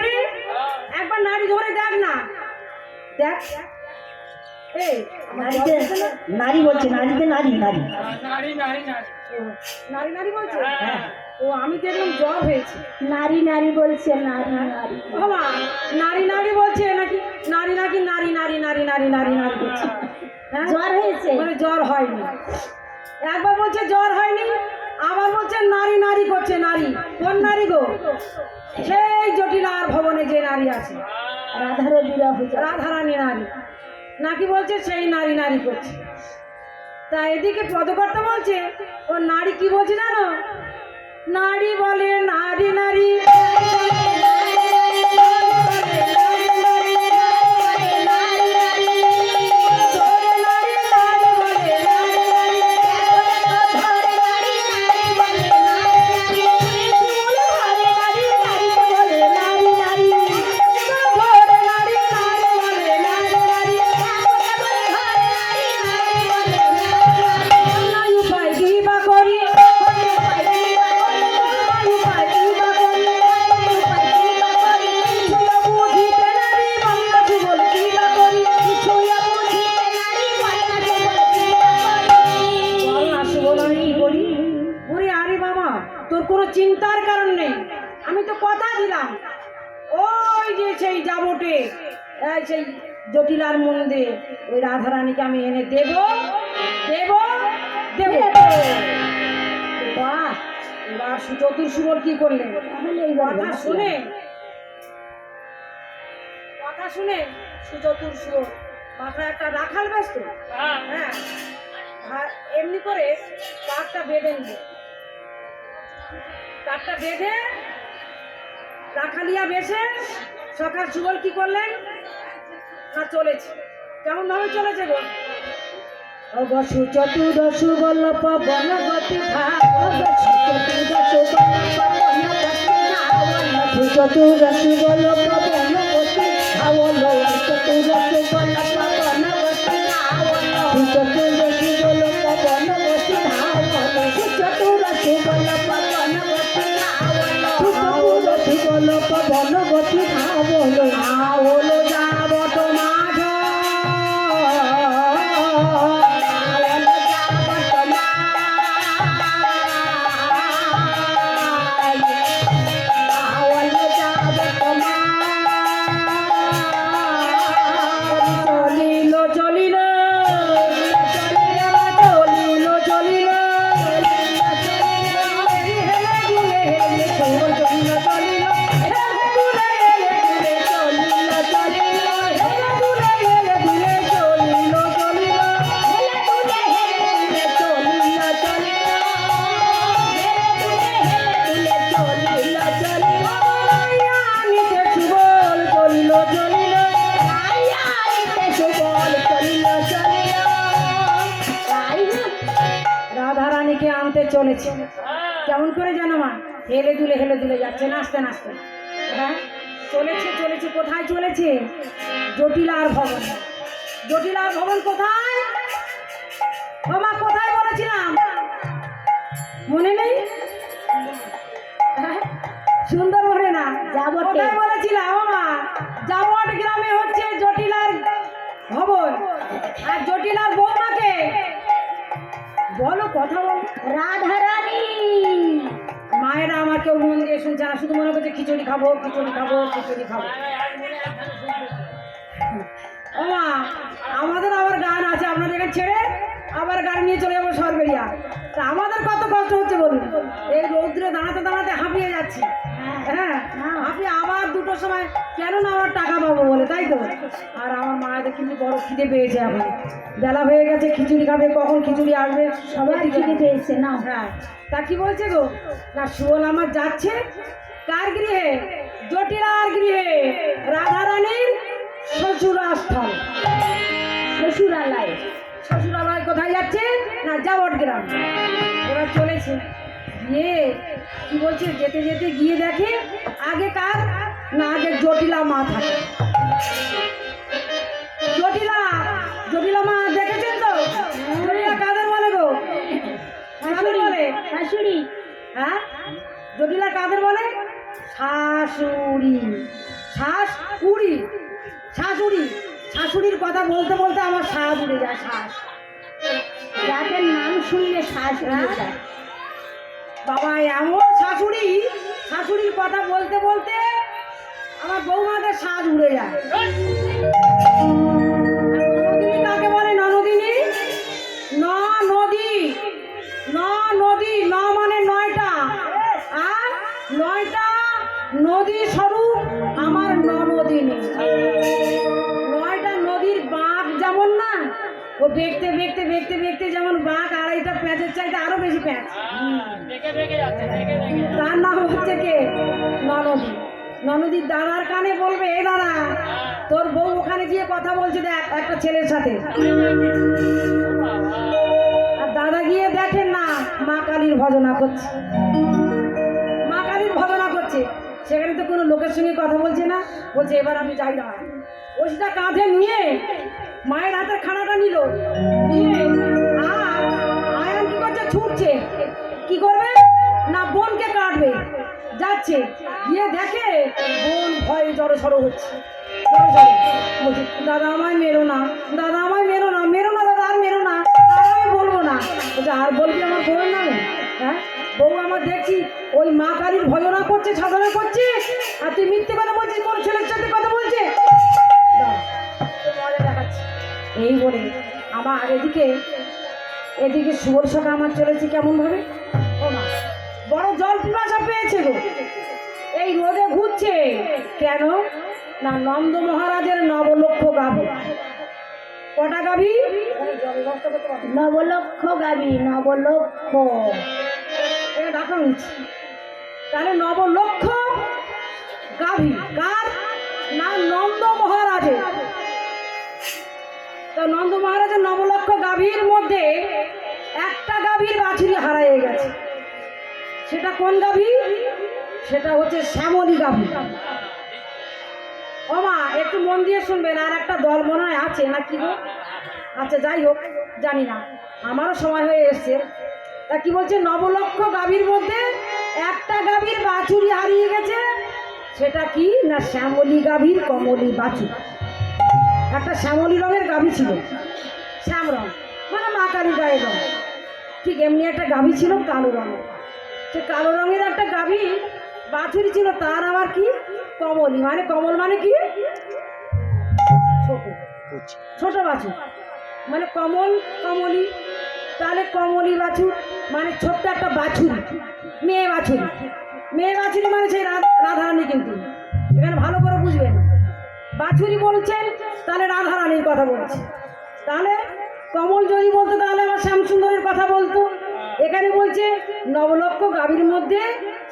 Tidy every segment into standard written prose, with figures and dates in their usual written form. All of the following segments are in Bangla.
রে, একবার নাড়ি ধরে দেখ না, দেখ। এই নারীতে নারী বলছে, নারীতে নারী নারী নারী নারী বলছে। ও আমি দেখলাম জ্বর হয়েছে। নারী নারী বলছে, নারী নারী। বাবা নারী নারী বলছে নাকি নারী নাকি নারী নারী নারী নারী নারী নারী বলছে। হ্যাঁ জ্বর হয়েছে, মানে জ্বর হয়নি। একবার বলছে জ্বর হয়নি, আবার বলছে নারী নারী করছে। নারী কোন নারী গো? সেই জটিলার ভবনে যে নারী আছে, রাধার বিবাহ, রাধারানী নারী নাকি বলছে সেই নারী নারী করছে। তা এদিকে পদকর্তা বলছে ও নারী কি বলছে জানো? নারী বলে নারী নারী, তোর কোনো চিন্তার কারণ নেই। আমি তো কথা দিলাম ওই যে সেই যাবটে সেই জটিলার মন্দিরে ওই রাধারানীকে আমি এনে দেব দেব দেব। বাহ, এবার চতুর্শুভর কি করলেন? কথা শুনে কথা শুনে সুচতুর্শুভ মাথায় একটা রাখাল ব্যস্ত, হ্যাঁ এমনি করে কাকটা বেঁধে নিল। কাকটা বেঁধে রাখালিয়া বেশে সকাল সুবল কি করলেন না চলেছে। কেমন ভাবে চলেছে গো? অবসু চতুর্দশু বল পবন গতি চতুর্দশু বল পবন গতি ধাবল চতুর্দশু বল পবন গতি চতুর্দশু বল পবন গতি ধাবল চতুর্দশু বল পবন গতি চতুর্দশু বল পবন গতি ধাবল আওল যাবত মাঝ রাধারানীকে আনতে চলেছে। কেমন করে জানো মা? হেলে দুলে যাচ্ছে নাচতে নাচতে। হ্যাঁ চলেছে চলেছে। কোথায় চলেছে? জটিলার ভবন। জটিলার ভবন কোথায়? ও মা কোথায় বলেছিলাম মনে নেই? সুন্দর মনে না? কোথায় বলেছিলাম ও মা? যাবট গ্রামে হচ্ছে জটিলার ভবন। আর জটিলার বৌমাকে বলো, কথা বল। রাধারানী। মায়েরা আমার কেউ মন দিয়ে শুনছে না, শুধু মনে করছে খিচুড়ি খাবো খিচুড়ি খাবো খিচুড়ি খাবো। ও মা আমাদের আবার গান আছে, আপনাদের এখানে ছেড়ে আবার গান নিয়ে চলে যাবো সরবেরিয়া। তা আমাদের কত কষ্ট হচ্ছে বলুন। এই রৌদ্রে দাঁড়াতে দাঁড়াতে হাঁপিয়ে যাচ্ছি। হ্যাঁ হাঁপিয়ে আবার দুটোর সময় কেন না আমার টাকা পাবো বলে, তাই তো। আর আমার মায়েদের কিন্তু বড় খিদে পেয়েছে, এখন বেলা হয়ে গেছে, খিচুড়ি খাবে, কখন খিচুড়ি আসবে সবাই খিদে পেয়েছে না। হ্যাঁ তা কি বলছে গো? না সুবল আমার যাচ্ছে কার গৃহে? জটিলার গৃহে, রাধারানীর শ্বশুরাস্থল। শ্বশুরালয়। শ্বশুরালয় কোথায় যাচ্ছে? না যাবট গ্রাম। এবার চলেছে গিয়ে কি বলছে, যেতে যেতে গিয়ে দেখে আগে কার না আগে জটিলা মা থাকে। জটিলা জটিলা মা দেখেছেন তো? জটিলা কাদের বলে গো? কাদের বলে? শাশুড়ি। হ্যাঁ জটিলা কাদের বলে? শাশুড়ি। শাশুড়ি, শাশুড়ির কথা বলতে বলতে আমার শ্বাস উড়ে যায়, শ্বাস। যাদের নাম শুনলে শ্বাস উড়ে যায়। বাবা এমন শাশুড়ি, শাশুড়ির কথা বলতে বলতে আমার বৌমাদের শ্বাস উড়ে যায়। নদিনী কাকে বলে? নদিনী, ন নদী, ন নদী, ন মানে 9টা, আর 9টা নদী স্বরূপ আমার নদিনী। 9টা নদীর বাঁক যেমন না, ও দেখতে দেখতে দেখতে দেখতে যেমন বাঁক 2.5টা প্যাঁচের চাইতে আরো বেশি প্যাঁচ। তার নাম হচ্ছে কে? ননদী। ননদীর দাদার কানে বলবে, এ দাদা তোর বউ ওখানে গিয়ে কথা বলছে দেখ একটা ছেলের সাথে। আর দাদা গিয়ে দেখেন না মা কালীর ভজনা করছে, মা কালীর ভজনা করছে, সেখানে তো কোনো লোকের সঙ্গে কথা বলছে না। বলছে এবার আমি যাই না, ওষটা কাঁধে নিয়ে মায়ের হাতের খানাটা নিল, নিয়ে আর আয়ন কি করছে? ছুটছে। কি করবে না, বোনকে কাটবে, যাচ্ছে, গিয়ে দেখে বোন ভয়ে জড়সড় হচ্ছে, জড়সড়। বলছে দাদা আমায় মেরো না, দাদা আমায় মেরো না, মেরো না দাদা, আর মেরো না, আর আমি বলবো না। বলছে আর বলবি আমার বউয়ের নামে? হ্যাঁ, বউ আমার দেখছি ওই মা কালীর ভজনা করছে, সাধনা করছে, আর তুই মিথ্যে কথা বলছিস, কোন ছেলের সাথে কথা বলছে? মজা দেখাচ্ছে। এই বলে আমার এদিকে এদিকে শুয়োর সকা আমার চলেছে কেমন ভাবে, ও মা বড় জল পিপাসা পেয়েছে গো, এই রোদে ঘুরছে কেন না, নন্দ মহারাজের 9 লক্ষ গাভী। কটা গাভী? নবলক্ষ গাবি, নবলক্ষ। এটা ডাকা হচ্ছে। তাহলে 9 লক্ষ গাভী কার না? নন্দ মহারাজের। তো নন্দ মহারাজের 9 লক্ষ গাভীর মধ্যে একটা গাভীর বাছুরি হারিয়ে গেছে। সেটা কোন গাভী? সেটা হচ্ছে শ্যামলী গাভী। ও মা একটু মন দিয়ে শুনবেন, আর একটা দল মনে হয় আছে না কি গো? আচ্ছা যাই হোক, জানি না, আমারও সময় হয়ে এসছে। তা কি বলছে? 9 লক্ষ গাভীর মধ্যে একটা গাভীর বাছুরি হারিয়ে গেছে। সেটা কি না, শ্যামলী গাভীর কমলী বাছুর। একটা শ্যামলী রঙের গাভী ছিল, শ্যাম রং মানে মা কালী গায়ের রং। ঠিক এমনি একটা গাভী ছিল কালো রঙের। সে কালো রঙের একটা গাভী বাছুরি ছিল, তার আবার কি কমলী, মানে কমল মানে কি ছোট, ছোট বাছুর মানে কমল, কমলী। তাহলে কমলী বাছুর মানে ছোট্ট একটা বাছুরি, মেয়ে বাছুরি। মেয়ে বাছুরি মানে সেই রাধারানী, কিন্তু এখানে ভালো করে বুঝবেন, বাছুরি বলছেন তাহলে রাধারানীর কথা বলছে। তাহলে কমল যদি বলতো তাহলে আমার শ্যামসুন্দরের কথা বলতো। এখানে বলছে 9 লক্ষ গাভীর মধ্যে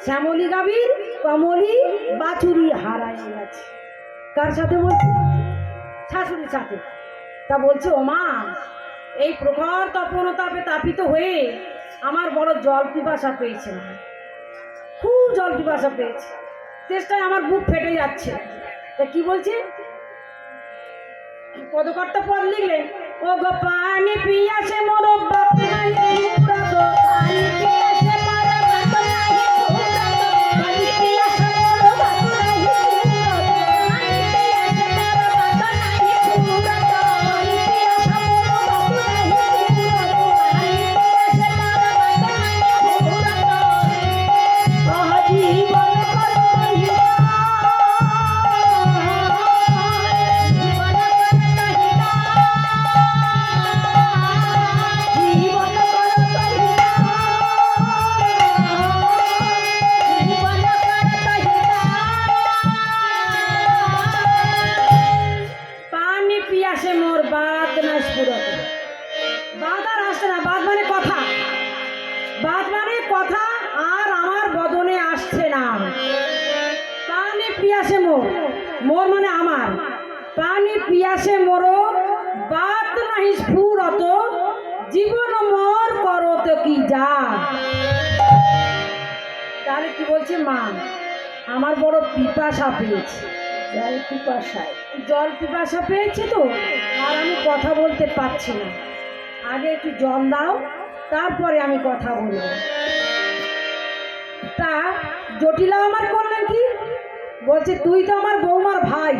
শ্যামলী গাভীর কমলী বাছুরি হারায় গেছে। কার সাথে বলছে? শাশুড়ির সাথে। তা বলছে ও মা, এই প্রখর তপনতাপে তাপিত হয়ে আমার বড় জল পিপাসা পেয়েছে, না খুব জল পিপাসা পেয়েছে, চেষ্টায় আমার বুক ফেটে যাচ্ছে। তা কি বলছে? পদকর্তা পদ লিখলেন, ও গো পানি পিয়াছে মোর বাপ নাই ফুরাত, পানি পিয়াছে মোর বাপ নাই ফুরাত, পানি পিয়াছে মোর বাপ নাই ফুরাত, পানি পিয়াছে মোর বাপ নাই ফুরাত, পানি পিয়াছে মোর বাপ নাই ফুরাত, পানি পিয়াছে মোর বাপ নাই ফুরাত, আহ জীবন করহিয়া মোর মানে আমার, পানি পিয়াসে মোর বাত নাহি স্ফুরত, জীবন মোর করত কি যা। তাহলে কি বলছে? মা আমার বড় পিপাসা পেয়েছে, জল পিপাসায়। জল পিপাসা পেয়েছে তো, আর আমি কথা বলতে পারছি না, আগে একটু জল দাও তারপরে আমি কথা বলবো। তা জটিলা আমার করলেন কি? বলছে তুই তো আমার বৌমার ভাই,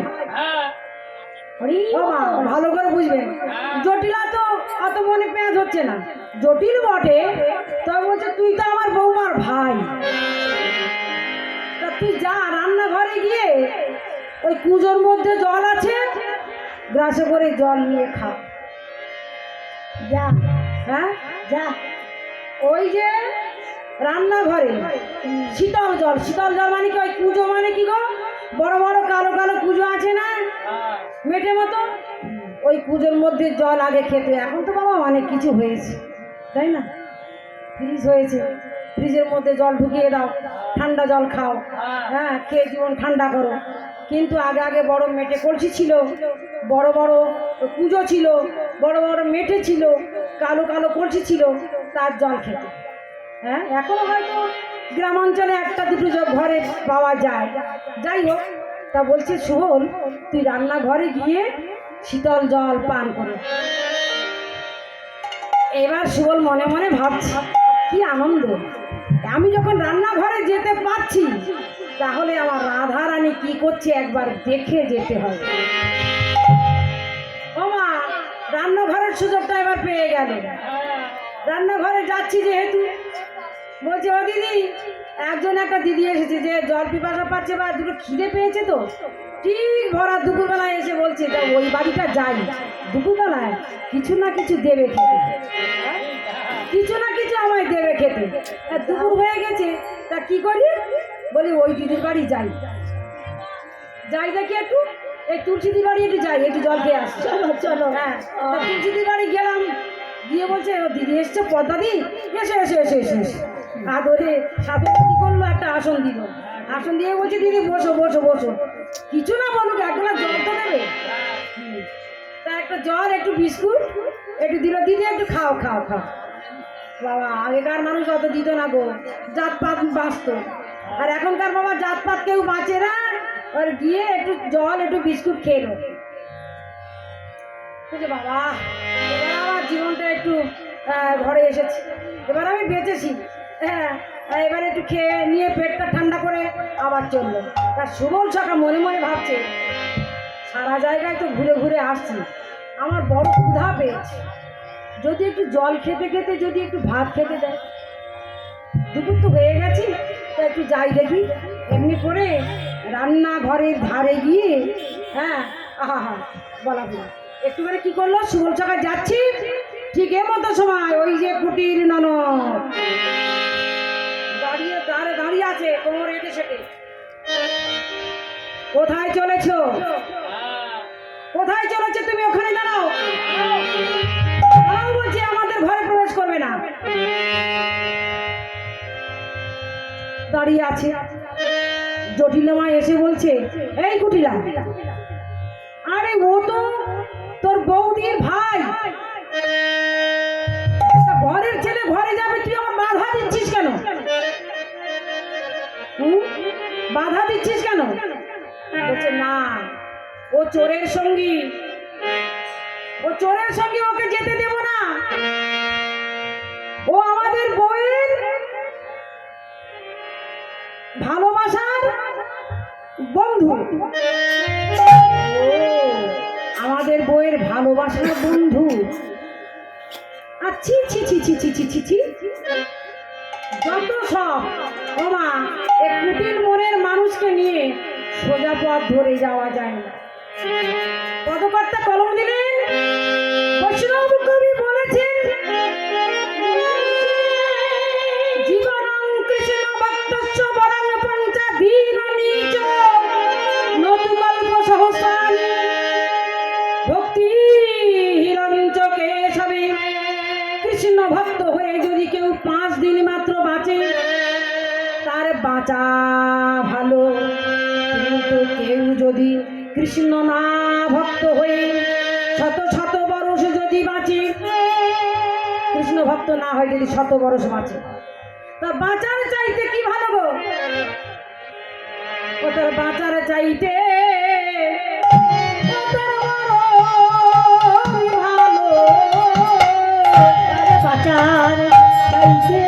ও মা, ভালো করে বুঝবেন, জটিলা তো অত মনে পেঁয়াজ হচ্ছে না, জটিল বটে। তবে বলছে তুই তো আমার বৌমার ভাই, তা তুই যা রান্নাঘরে গিয়ে ওই কুজোর মধ্যে জল আছে, গ্লাসে করে জল নিয়ে খা। যা হ্যাঁ, যা। ওই যে রান্নাঘরে শীতল জল, শীতল জল মানে কি, ওই কুজো মানে কি গো, বড় বড় কালো কালো কুজো আছে না মেটে মতো, ওই কুজোর মধ্যে জল আগে খেতে। এখন তো বাবা অনেক কিছু হয়েছে, তাই না, ফ্রিজ হয়েছে, ফ্রিজের মধ্যে জল ঢুকিয়ে দাও, ঠান্ডা জল খাও, হ্যাঁ, খেয়ে জীবন ঠান্ডা করো। কিন্তু আগে আগে বড় মেটে কলসি ছিল, বড় বড় কুজো ছিল, বড় বড় মেটে ছিল, কালো কালো কলসি ছিল, তার জল খেতে। হ্যাঁ, এখনো হয়তো গ্রাম অঞ্চলে একটা দুটো ঘরে পাওয়া যায়। যাই হোক, তা বলছে সুবল, তুই রান্নাঘরে গিয়ে শীতল জল পান করে। এবার সুবল মনে মনে ভাবছি, কি আনন্দ, আমি যখন রান্নাঘরে যেতে পারছি, তাহলে আমার রাধা রানী কি করছে একবার দেখে যেতে হবে। ও মা, রান্নাঘরের সুযোগটা এবার পেয়ে গেল। রান্নাঘরে যাচ্ছি যেহেতু, বলছে ও দিদি, একজন একটা দিদি এসেছে, যে জল পিপাসা পাচ্ছে বা দুটো খিদে পেয়েছে, তো ঠিক ভরা দুপুরবেলায় এসে বলছে, তা ওই বাড়িটা যাই, দুপুরবেলায় কিছু না কিছু দেবে খেতে, কিছু না কিছু আমায় দেবে খেতে। আর দুপুর হয়ে গেছে, তা কি করি, বলি ওই দিদির বাড়ি যাই, যাই দেখি একটু, এই তুলসীদির বাড়ি একটু যাই, একটু জল খেয়ে আসি। চলো চলো। হ্যাঁ, তা তুলসীদির বাড়ি গেলাম, গিয়ে বলছে ও দিদি এসছে, পদ্মাদি, এসে এসে এসে এসে এসে আদরে সাদরে কি করলো, একটা আসন দিল, আসন দিয়ে বলছে দিদি বসো বসো বসো, কিছু না বলুক, এক গ্লাস জল তো দেবে। তা একটা জল, একটু বিস্কুট একটু দিল, দিদি একটু খাও খাও খাও। বাবা, আগেকার মানুষ অত দিত না গো, জাতপাত বাঁচত, আর এখনকার বাবা জাতপাত কেউ বাঁচে না। আর গিয়ে একটু জল একটু বিস্কুট খেলো, বুঝে বাবা, এবার আমার জীবনটা একটু ঘরে এসেছে, এবার আমি বেঁচেছি। হ্যাঁ, এবার একটু খেয়ে নিয়ে পেটটা ঠান্ডা করে আবার চললো। তার সুবল সখা মনে মনে ভাবছে, সারা জায়গায় তো ঘুরে ঘুরে আসছি, আমার বড় ক্ষুধা পেয়েছে, যদি একটু জল খেতে খেতে যদি একটু ভাত খেতে দেয়, দুপুর তো হয়ে গেছি, তা একটু যাই দেখি। এমনি করে রান্নাঘরের ধারে গিয়ে, হ্যাঁ, আহা হা বলা বলা একটু করে কি করলো, সুবল সখা যাচ্ছি, ঠিক এ মতো সময় ওই যে কুটির ননদ দাঁড়িয়ে দাঁড়িয়ে আছে, কোমর এটে সেটে। কোথায় চলেছো, কোথায় চলেছো তুমি, ওখানে দাঁড়াও, দাঁড়াও বলছি, আমাদের ঘরে প্রবেশ করবে না। দাঁড়িয়ে আছে, জটিলা মা এসে বলছে, এই কুটিলা, আরে ও তো তোর বৌদির ভাই, তা ঘরের ছেলে ঘরে যাবে, তুই আমার বাধা দিচ্ছিস কেন, বাধা দিচ্ছিস কেন? বলছে না, ও চোরের সঙ্গী, ও চোরের সঙ্গে, ওকে যেতে দেব না, ও আমাদের বউয়ের ভালোবাসার বন্ধু। আমাদের বউয়ের ভালোবাসার বন্ধু, আচ্ছি ছি ছি ছি ছি ছি ছি ছি, যত সব। ও মা, এই কুটির মনের মানুষকে নিয়ে সোজা পথ ধরে যাওয়া যায় না। পদকর্তা কলম দিলেন, বৈষ্ণব কবি বলেছেন, জীবনং কৃষ্ণ ভক্তস্য বরং পঞ্চাধীন নীচ নতুকল্প সহস্রাণি ভক্তি হিরঞ্চ কেশবে। কৃষ্ণ ভক্ত হয়ে যদি কেউ 5 দিন মাত্র বাঁচে, তার বাঁচা ভালো, কিন্তু কেউ যদি কৃষ্ণ না ভক্ত হয়ে শত শত বরষ যদি বাঁচে, কৃষ্ণ ভক্ত না হয় যদি 100 বরষ বাঁচে, তা বাঁচার চাইতে কি ভালো গো, ও তোর বাঁচার চাইতে ও তোর বড়ই ভালো, আরে বাঁচার চাইতে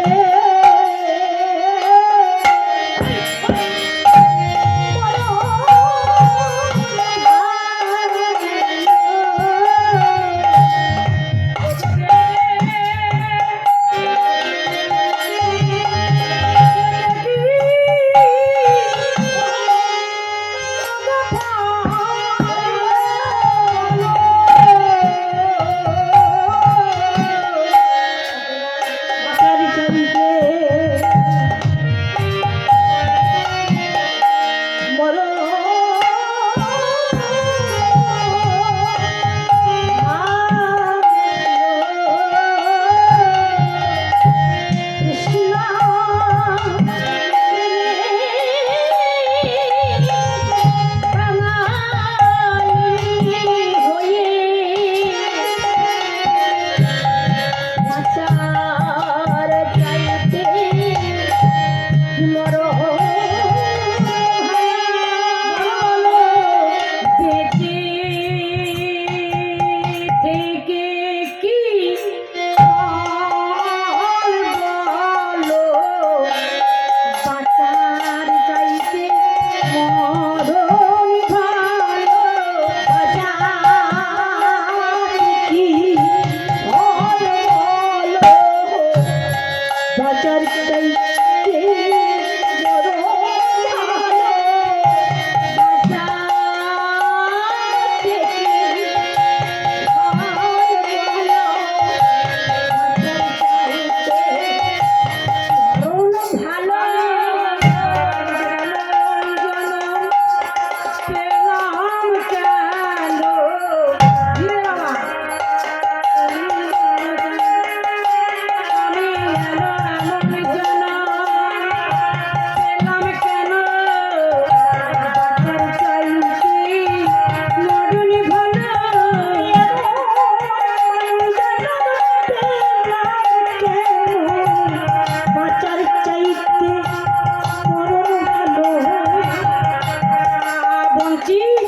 চিনি